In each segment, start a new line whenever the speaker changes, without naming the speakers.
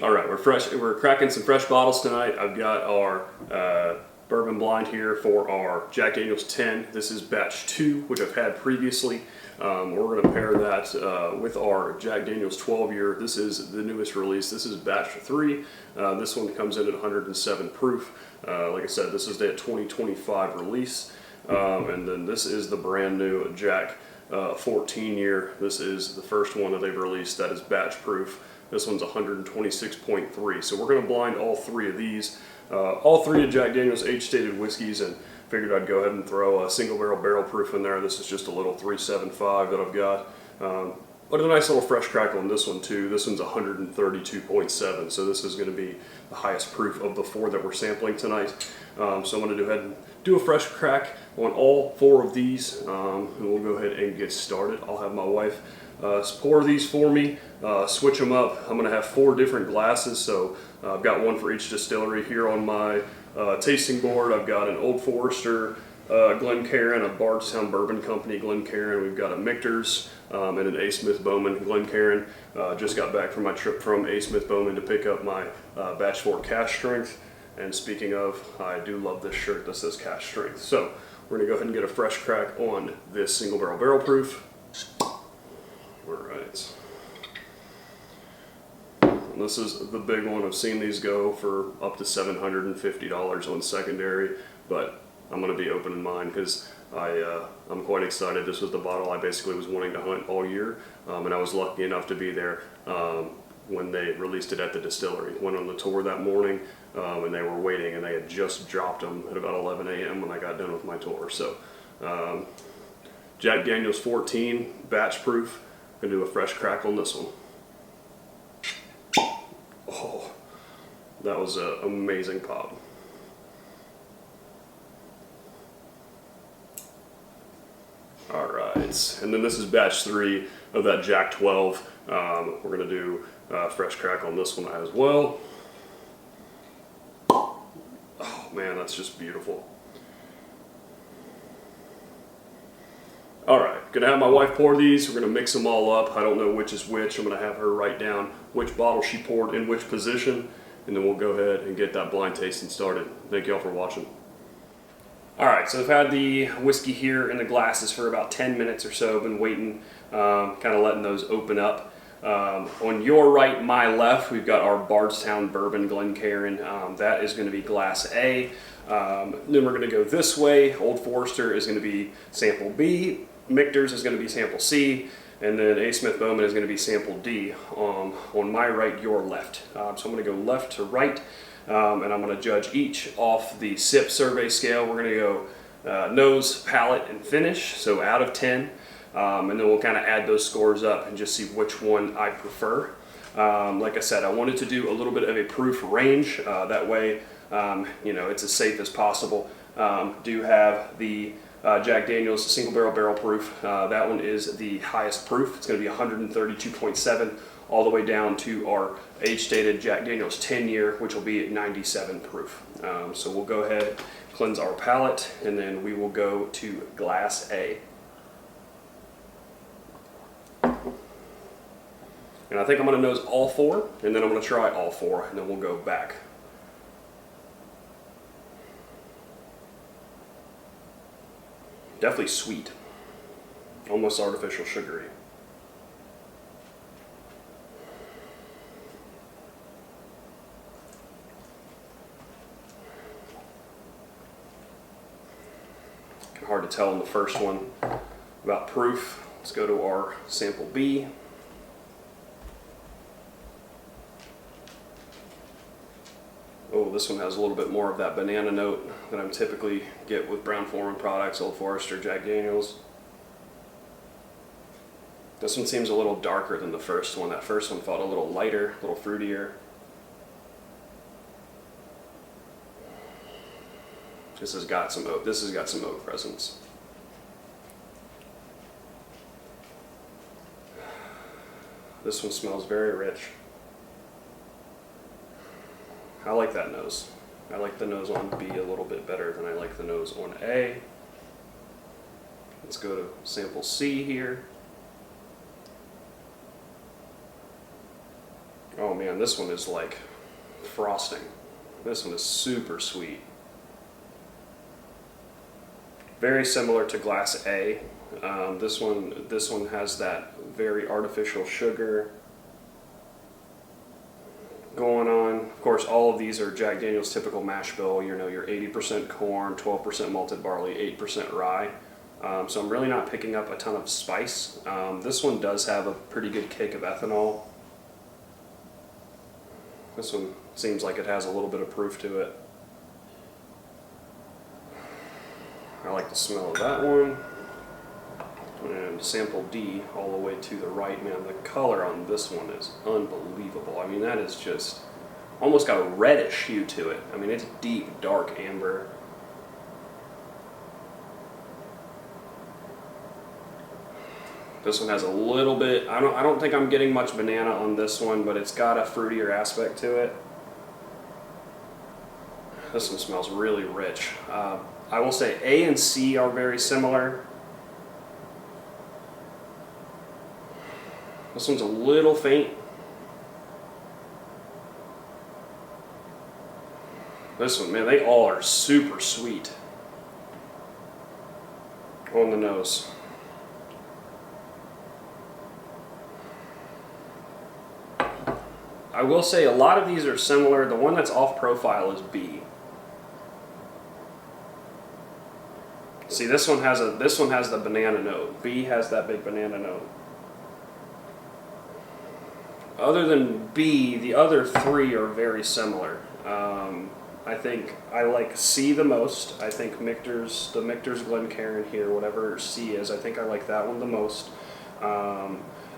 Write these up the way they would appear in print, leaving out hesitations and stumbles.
All right, we're cracking some fresh bottles tonight. I've got our bourbon blind here for our Jack Daniel's 10. This is batch 2, which I've had previously. We're going to pair that with our Jack Daniel's 12 year. This is the newest release. This is batch 3. This one comes in at 107 proof. Like I said, this is the 2025 release. And then this is the brand new Jack 14 year. This is the first one that they've released that is batch proof. This one's 126.3. So we're going to blind all 3 of these. All 3 of Jack Daniel's age-stated whiskeys, and figured I'd go ahead and throw a single barrel proof in there. This is just a little 375 that I've got. But a nice little fresh crackle on this one too. This one's 132.7, so this is going to be the highest proof of the 4 that we're sampling tonight. So I'm going to go ahead and do a fresh crack on all 4 of these, and we'll go ahead and get started. I'll have my wife pour these for me, switch them up. I'm going to have 4 different glasses, so I've got one for each distillery here on my tasting board. I've got an Old Forester Glencairn, a Bardstown Bourbon Company Glencairn. We've got a Michter's and an A. Smith Bowman Glencairn. Just got back from my trip from A. Smith Bowman to pick up my batch 4 cash strength. And speaking of, I do love this shirt that says cash strength. So we're going to go ahead and get a fresh crack on this single barrel proof. Alright. This is the big one. I've seen these go for up to $750 on secondary, but I'm going to be open in mind because I'm quite excited. This was the bottle I basically was wanting to hunt all year, and I was lucky enough to be there when they released it at the distillery. Went on the tour that morning, and they were waiting, and they had just dropped them at about 11 a.m. when I got done with my tour. So Jack Daniel's 14, batch proof. I'm going to do a fresh crack on this one. Oh, that was an amazing pop. Alright, and then this is batch 3 of that Jack 12. We're going to do a fresh crack on this one as well. Oh man, that's just beautiful. Alright, gonna have my wife pour these. We're gonna mix them all up. I don't know which is which. I'm gonna have her write down which bottle she poured in which position, and then we'll go ahead and get that blind tasting started. Thank y'all for watching. Alright, so I've had the whiskey here in the glasses for about 10 minutes or so. I've been waiting, kind of letting those open up. On your right, my left, we've got our Bardstown Bourbon Glencairn. That is going to be glass A. Then we're going to go this way. Old Forester is going to be sample B. Michter's is going to be sample C. And then A. Smith Bowman is going to be sample D. On my right, your left. So I'm going to go left to right. And I'm going to judge each off the SIP survey scale. We're going to go nose, palate, and finish, so out of 10. And then we'll kind of add those scores up and just see which one I prefer. Like I said, I wanted to do a little bit of a proof range. That way, you know, it's as safe as possible. Do have the Jack Daniel's single barrel proof. That one is the highest proof. It's going to be 132.7. all the way down to our age-stated Jack Daniel's 10 year, which will be at 97 proof. So we'll go ahead, cleanse our palate, and then we will go to glass A. And I think I'm going to nose all 4, and then I'm going to try all 4, and then we'll go back. Definitely sweet, almost artificial sugary. Hard to tell in the first one about proof. Let's go to our sample B. Oh, this one has a little bit more of that banana note that I typically get with Brown-Forman products, Old Forester, Jack Daniel's. This one seems a little darker than the first one. That first one felt a little lighter, a little fruitier. This has got some oak presence. This one smells very rich. I like that nose. I like the nose on B a little bit better than I like the nose on A. Let's go to sample C here. Oh man. man, this one is like frosting. This one is super sweet. Very similar to Glass A. This one has that very artificial sugar going on. Of course, all of these are Jack Daniel's typical mash bill. You know, your 80% corn, 12% malted barley, 8% rye. So I'm really not picking up a ton of spice. This one does have a pretty good kick of ethanol. This one seems like it has a little bit of proof to it. I like the smell of that one. And sample D all the way to the right, man. The color on this one is unbelievable. I mean, that is just almost got a reddish hue to it. I mean, it's deep, dark amber. This one has a little bit, I don't think I'm getting much banana on this one, but it's got a fruitier aspect to it. This one smells really rich. I will say A and C are very similar. This one's a little faint. This one, man, they all are super sweet on the nose. I will say a lot of these are similar. The one that's off profile is B. See, this one has the banana note. B has that big banana note. Other than B, the other three are very similar. I think I like C the most. I think the Michter's Glencairn here, whatever C is, I think I like that one the most.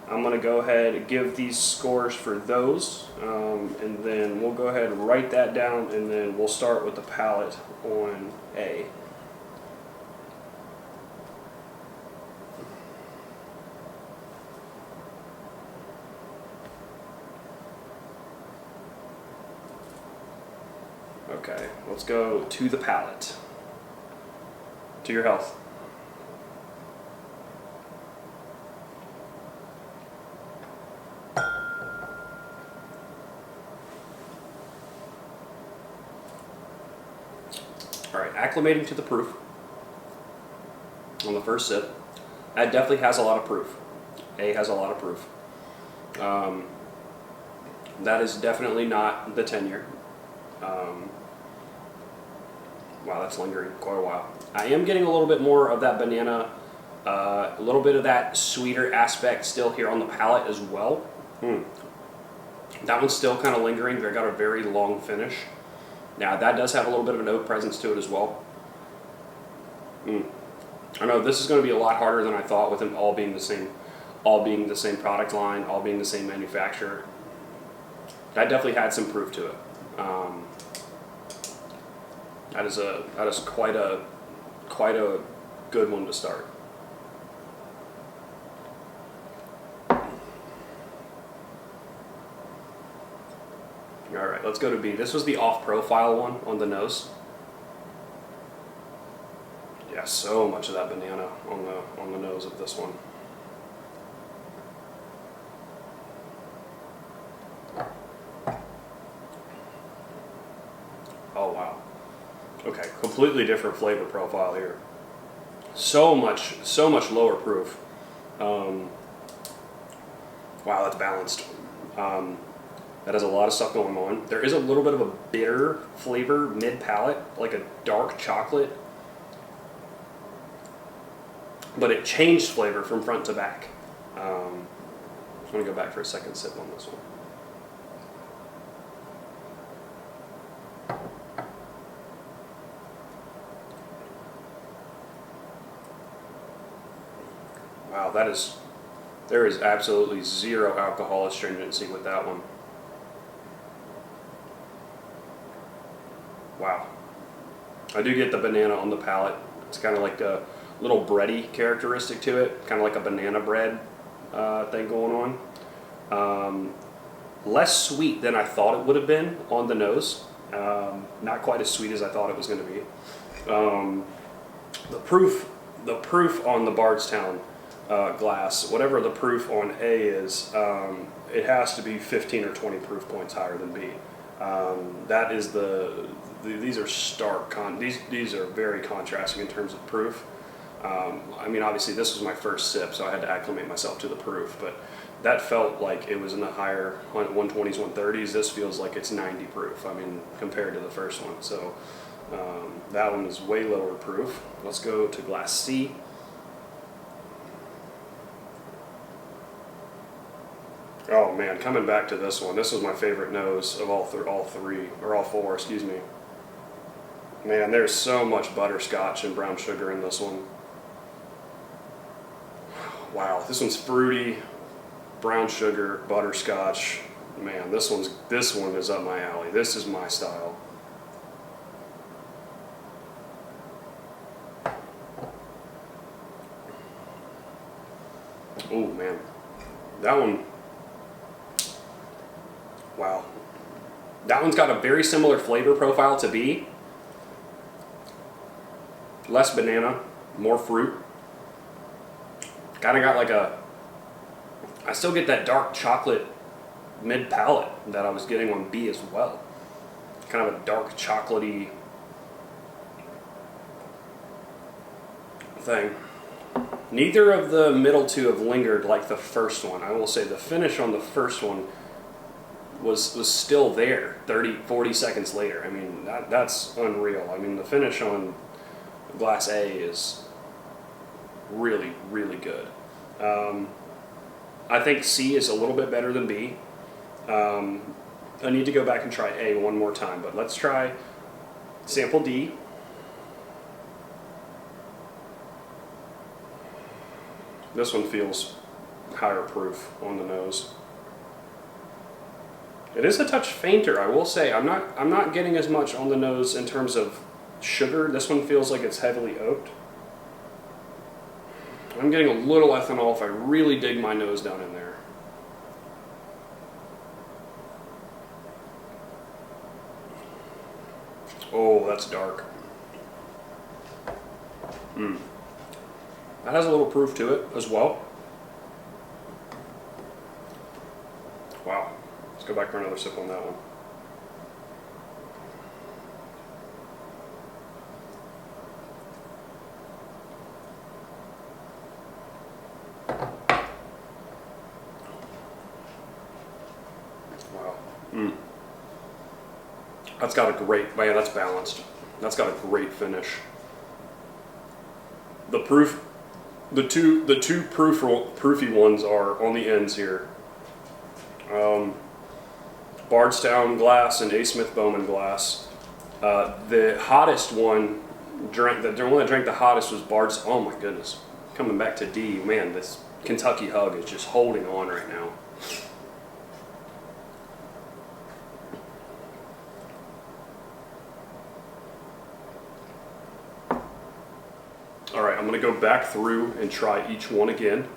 I'm going to go ahead and give these scores for those, and then we'll go ahead and write that down, and then we'll start with the palate on A. Okay, let's go to the palate. To your health. All right, acclimating to the proof on the first sip. That definitely has a lot of proof. A has a lot of proof. That is definitely not the 10-year. Wow, that's lingering quite a while. I am getting a little bit more of that banana, a little bit of that sweeter aspect still here on the palate as well. That one's still kind of lingering. They got a very long finish. Now that does have a little bit of an oak presence to it as well. I know this is going to be a lot harder than I thought with them all being the same product line, all being the same manufacturer. That definitely had some proof to it. That is quite a good one to start. All right, let's go to B. This was the off-profile one on the nose. Yeah, so much of that banana on the nose of this one. Oh wow. Okay, completely different flavor profile here. So much lower proof. Wow, that's balanced. That has a lot of stuff going on. There is a little bit of a bitter flavor mid-palate, like a dark chocolate. But it changed flavor from front to back. I'm going to go back for a second sip on this one. Wow, there is absolutely zero alcohol astringency with that one. Wow. I do get the banana on the palate. It's kind of like a little bready characteristic to it, kind of like a banana bread thing going on. Less sweet than I thought it would have been on the nose. Not quite as sweet as I thought it was going to be. The proof on the Bardstown glass, whatever the proof on A is, it has to be 15 or 20 proof points higher than B. That is these are stark, these are very contrasting in terms of proof. I mean, obviously this was my first sip, so I had to acclimate myself to the proof, but that felt like it was in the higher 120s, 130s. This feels like it's 90 proof, I mean, compared to the first one. So that one is way lower proof. Let's go to glass C. Oh man, coming back to this one, this was my favorite nose of all four, excuse me. Man, there's so much butterscotch and brown sugar in this one. Wow, this one's fruity, brown sugar, butterscotch. Man, this one is up my alley. This is my style. Oh man, that one. Wow. That one's got a very similar flavor profile to B. Less banana, more fruit. Kind of got like I still get that dark chocolate mid palate that I was getting on B as well. Kind of a dark chocolatey thing. Neither of the middle two have lingered like the first one. I will say the finish on the first one was still there 30, 40 seconds later. I mean, that's unreal. I mean, the finish on glass A is really, really good. I think C is a little bit better than B. I need to go back and try A one more time, but let's try sample D. This one feels higher proof on the nose. It is a touch fainter, I will say. I'm not getting as much on the nose in terms of sugar. This one feels like it's heavily oaked. I'm getting a little ethanol if I really dig my nose down in there. Oh, that's dark. That has a little proof to it as well. Wow. Let's go back for another sip on that one. Wow. That's got a great, man, that's balanced. That's got a great finish. The proof, the two proofy ones are on the ends here. Bardstown glass and A. Smith Bowman glass. The hottest one, the one that drank the hottest was Bardstown. Oh my goodness. Coming back to D, man, this Kentucky hug is just holding on right now. All right, I'm gonna go back through and try each one again.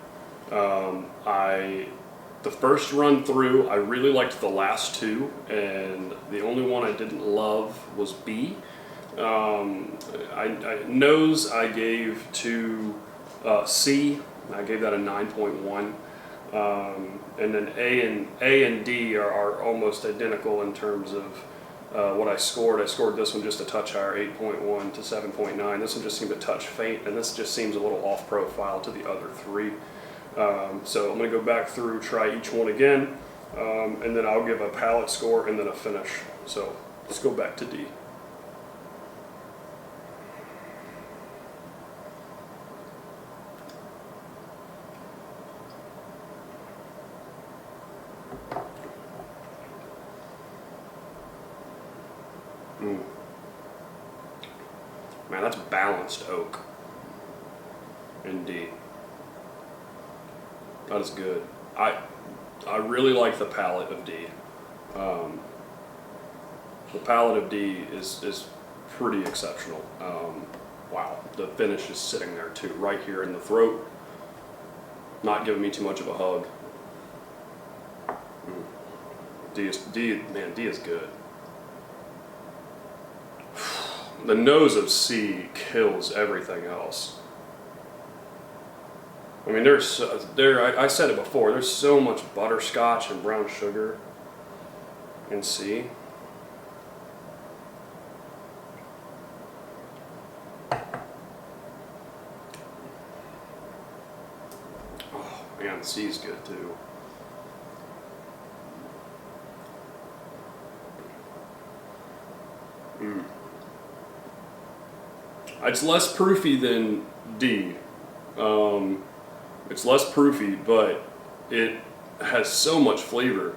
The first run through, I really liked the last two, and the only one I didn't love was B. Nose I gave to C. I gave that a 9.1. And then A and D are almost identical in terms of what I scored. I scored this one just a touch higher, 8.1 to 7.9. This one just seemed a touch faint, and this just seems a little off profile to the other three. So I'm going to go back through, try each one again, and then I'll give a palate score and then a finish. So let's go back to D. Man, that's balanced oak in D. That is good. I really like the palate of D. The palate of D is pretty exceptional. Wow, the finish is sitting there too, right here in the throat. Not giving me too much of a hug. D is good. The nose of C kills everything else. I mean, I said it before, there's so much butterscotch and brown sugar in C. Oh man, C is good too. It's less proofy than D. It's less proofy, but it has so much flavor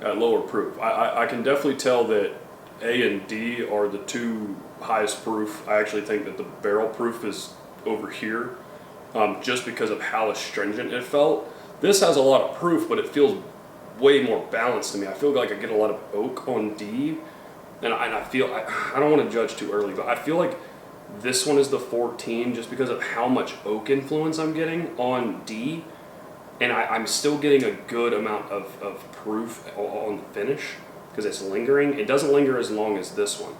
at lower proof. I can definitely tell that A and D are the two highest proof. I actually think that the barrel proof is over here, just because of how astringent it felt. This has a lot of proof, but it feels way more balanced to me. I feel like I get a lot of oak on D, and I feel, I don't want to judge too early, but I feel like this one is the 14 just because of how much oak influence I'm getting on D, and I'm still getting a good amount of proof on the finish because it's lingering. It doesn't linger as long as this one,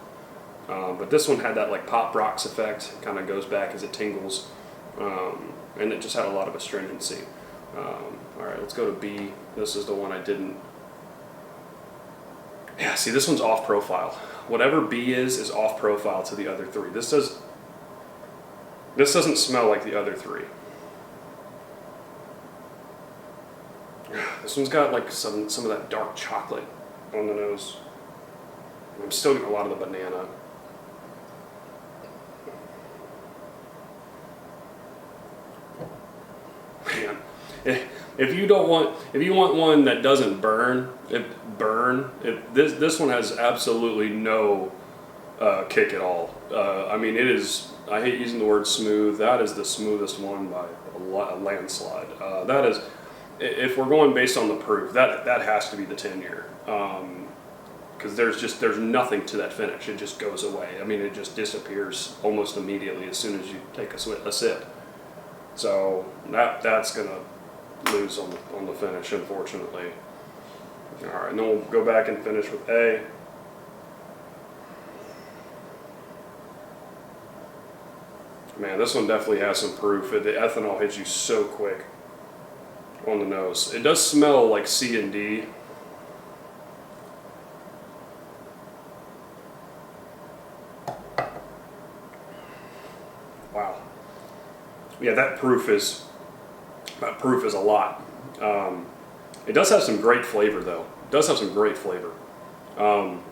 but this one had that like pop rocks effect, kind of goes back as it tingles, and it just had a lot of astringency. All right, let's go to B. This is the one I didn't. Yeah, see, this one's off profile. Whatever B is off profile to the other three. This doesn't smell like the other three. This one's got like some of that dark chocolate on the nose. I'm still getting a lot of the banana. Man, if you want one that doesn't burn, this one has absolutely no kick at all. I mean, it is. I hate using the word smooth. That is the smoothest one by a landslide. That is, if we're going based on the proof, that has to be the 10-year. Because there's nothing to that finish. It just goes away. I mean, it just disappears almost immediately as soon as you take a sip. So that's gonna lose on the finish, unfortunately. All right, and then we'll go back and finish with A. Man, this one definitely has some proof. The ethanol hits you so quick on the nose. It does smell like C and D. Wow. Yeah, that proof is a lot. It does have some great flavor, though. It does have some great flavor. Not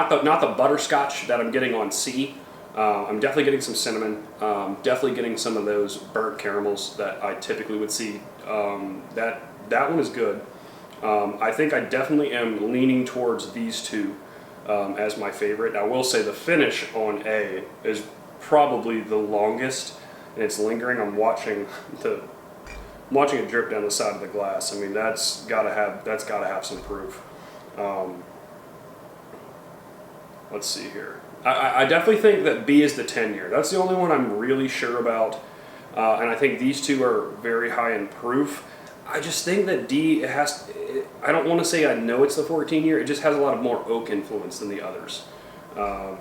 the butterscotch that I'm getting on C. I'm definitely getting some cinnamon. Definitely getting some of those burnt caramels that I typically would see. That one is good. I think I definitely am leaning towards these two as my favorite. I will say the finish on A is probably the longest, and it's lingering. I'm watching it drip down the side of the glass. I mean, that's gotta have some proof. Let's see here. I definitely think that B is the 10-year. That's the only one I'm really sure about, and I think these two are very high in proof. I just think that D, I don't want to say I know it's the 14-year. It just has a lot of more oak influence than the others. All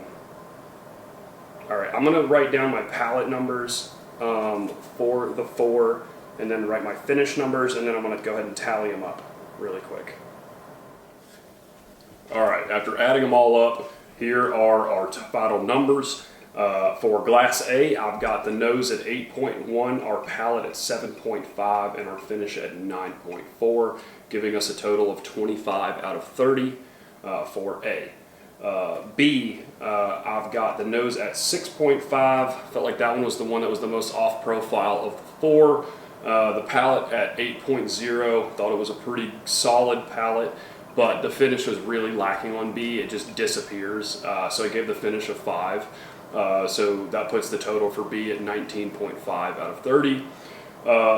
right, I'm gonna write down my palette numbers for the 4, and then write my finish numbers, and then I'm gonna go ahead and tally them up really quick. All right, after adding them all up, here are our final numbers. For glass A, I've got the nose at 8.1, our palate at 7.5, and our finish at 9.4, giving us a total of 25 out of 30 for A. B, I've got the nose at 6.5. Felt like that one was the one that was the most off profile of the 4. The palate at 8.0. Thought it was a pretty solid palate, but the finish was really lacking on B. It just disappears. So I gave the finish a 5. So that puts the total for B at 19.5 out of 30.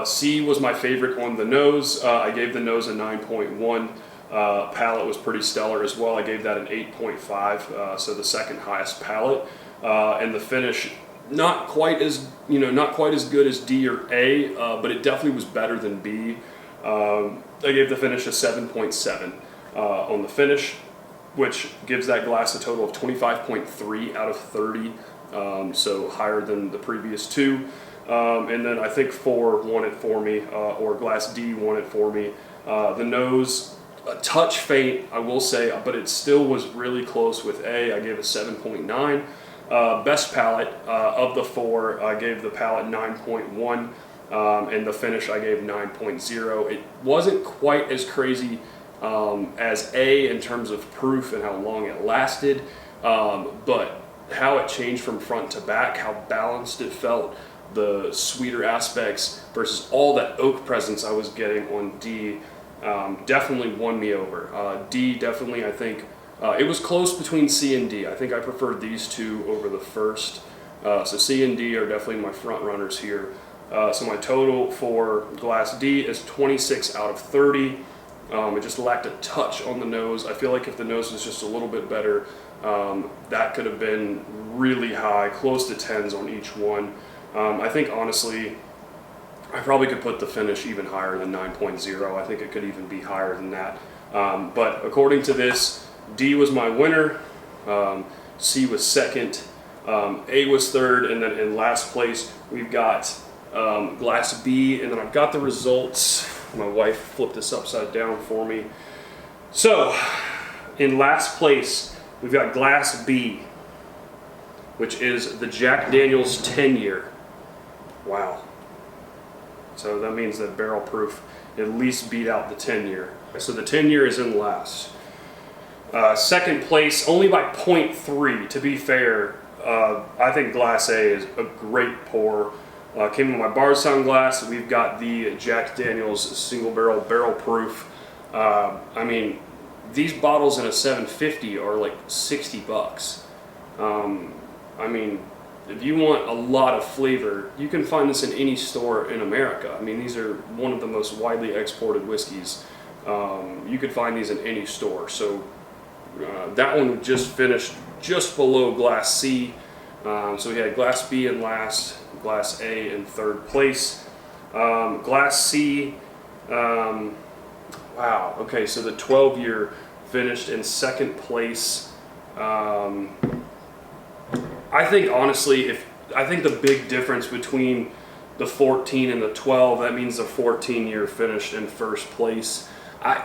C was my favorite on the nose. I gave the nose a 9.1. Palate was pretty stellar as well. I gave that an 8.5, so the second highest palate. And the finish, not quite as good as D or A, but it definitely was better than B. I gave the finish a 7.7 on the finish, which gives that glass a total of 25.3 out of 30, so higher than the previous two. And then I think 4 won it for me, or Glass D won it for me. The nose, a touch faint, I will say, but it still was really close with A. I gave it 7.9. Best palate of the 4, I gave the palate 9.1, and the finish I gave 9.0. It wasn't quite as crazy as A in terms of proof and how long it lasted, but how it changed from front to back, how balanced it felt, the sweeter aspects versus all that oak presence I was getting on D, definitely won me over. D definitely, I think, it was close between C and D. I think I preferred these two over the first. So C and D are definitely my front runners here. So my total for Glass D is 26 out of 30. It just lacked a touch on the nose. I feel like if the nose was just a little bit better, that could have been really high, close to 10s on each one. I think honestly, I probably could put the finish even higher than 9.0. I think it could even be higher than that. But according to this, D was my winner, C was second, A was third, and then in last place we've got Glass B, and then I've got the results. My wife flipped this upside down for me. So, in last place, we've got Glass B, which is the Jack Daniel's 10-year. Wow. So that means that barrel proof at least beat out the 10-year. So the 10-year is in last. Second place, only by 0.3, to be fair. I think Glass A is a great pour. Came in my Bardstown glass. We've got the Jack Daniel's single barrel proof. I mean, these bottles in a 750 are like 60 bucks. I mean, if you want a lot of flavor, you can find this in any store in America. I mean, these are one of the most widely exported whiskeys. You could find these in any store. So that one just finished just below Glass C. So we had Glass B in last, Glass A in third place. Glass C, wow, okay, so the 12-year finished in second place. I think honestly, I think the big difference between the 14 and the 12, that means the 14-year finished in first place. I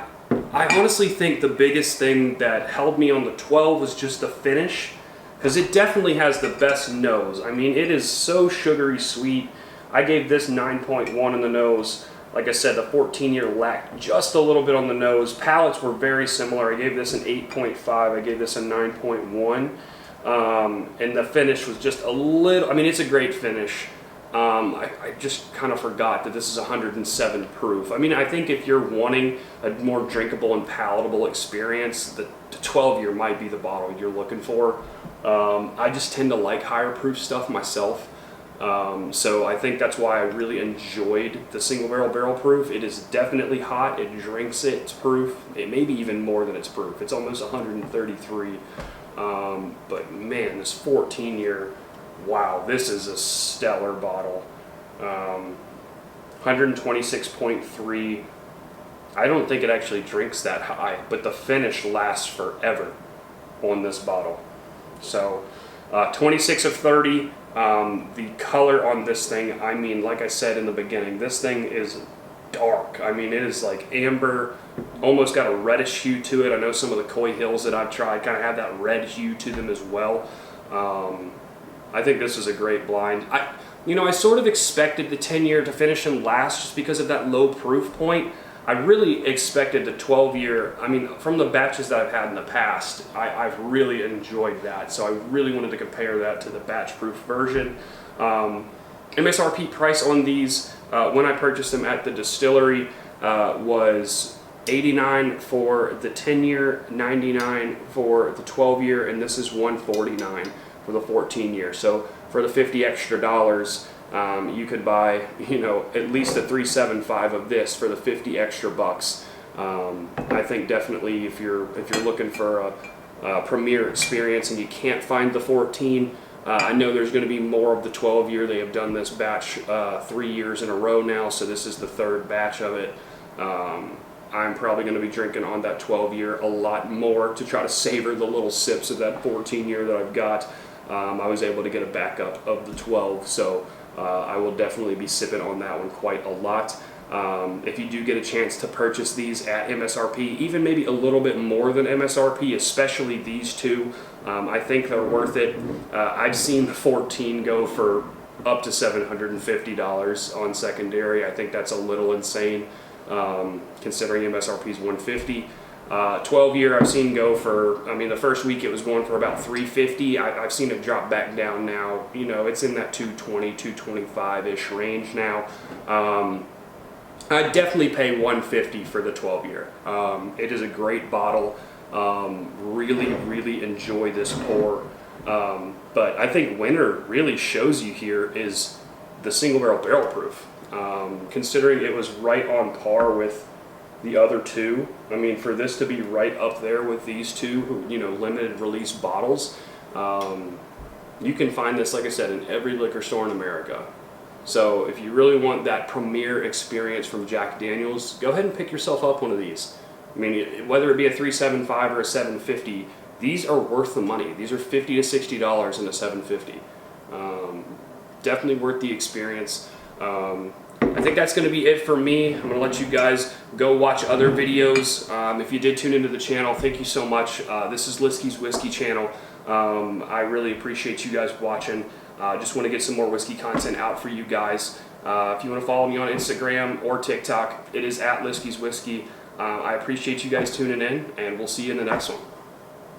honestly think the biggest thing that held me on the 12 was just the finish, because it definitely has the best nose. I mean, it is so sugary sweet. I gave this 9.1 in the nose. Like I said, the 14-year lacked just a little bit on the nose. Palates were very similar. I gave this an 8.5. I gave this a 9.1. And the finish was just a little, I mean, it's a great finish. I just kind of forgot that this is 107 proof. I mean, I think if you're wanting a more drinkable and palatable experience, the 12-year might be the bottle you're looking for. I just tend to like higher proof stuff myself. So I think that's why I really enjoyed the single barrel proof. It is definitely hot. It drinks its proof. It may be even more than its proof. It's almost 133. But man, this 14-year, wow, this is a stellar bottle. 126.3. I don't think it actually drinks that high, but the finish lasts forever on this bottle. So 26 of 30. The color on this thing, I mean, like I said in the beginning, this thing is dark. I mean, it is like amber, almost got a reddish hue to it. I know some of the Coy Hills that I've tried kind of have that red hue to them as well. I think this is a great blind. I sort of expected the 10-year to finish in last just because of that low proof point. I really expected the 12-year, I mean, from the batches that I've had in the past, I've really enjoyed that. So I really wanted to compare that to the batch proof version. MSRP price on these, when I purchased them at the distillery, was $89 for the 10-year, $99 for the 12-year, and this is $149 for the 14-year. So for the $50 extra, you could buy, at least a 375 of this for the 50 extra bucks. I think definitely if you're looking for a premier experience and you can't find the 14, I know there's going to be more of the 12-year. They have done this batch 3 years in a row now, so this is the third batch of it. I'm probably going to be drinking on that 12-year a lot more to try to savor the little sips of that 14-year that I've got. I was able to get a backup of the 12, so I will definitely be sipping on that one quite a lot. If you do get a chance to purchase these at MSRP, even maybe a little bit more than MSRP, especially these two, I think they're worth it. I've seen the 14 go for up to $750 on secondary. I think that's a little insane, considering MSRP is $150. 12 year I've seen go for, I mean, the first week it was going for about $350. I've seen it drop back down now. You know, it's in that $220, $225-ish range now. I'd definitely pay $150 for the 12 year. It is a great bottle. Really enjoy this pour. But I think winner really shows you here is the single barrel proof. Considering it was right on par with the other two, I mean, for this to be right up there with these two, you know, limited release bottles, you can find this, like I said, in every liquor store in America. So if you really want that premier experience from Jack Daniel's, go ahead and pick yourself up one of these. I mean, whether it be a $375 or a $750, these are worth the money. These are $50 to $60 in a $750. Definitely worth the experience. I think that's going to be it for me. I'm going to let you guys go watch other videos. If you did tune into the channel, thank you so much. This is Liskey's Whiskey channel. I really appreciate you guys watching. Just want to get some more whiskey content out for you guys. If you want to follow me on Instagram or TikTok, it is at Liskey's Whiskey. I appreciate you guys tuning in, and we'll see you in the next one.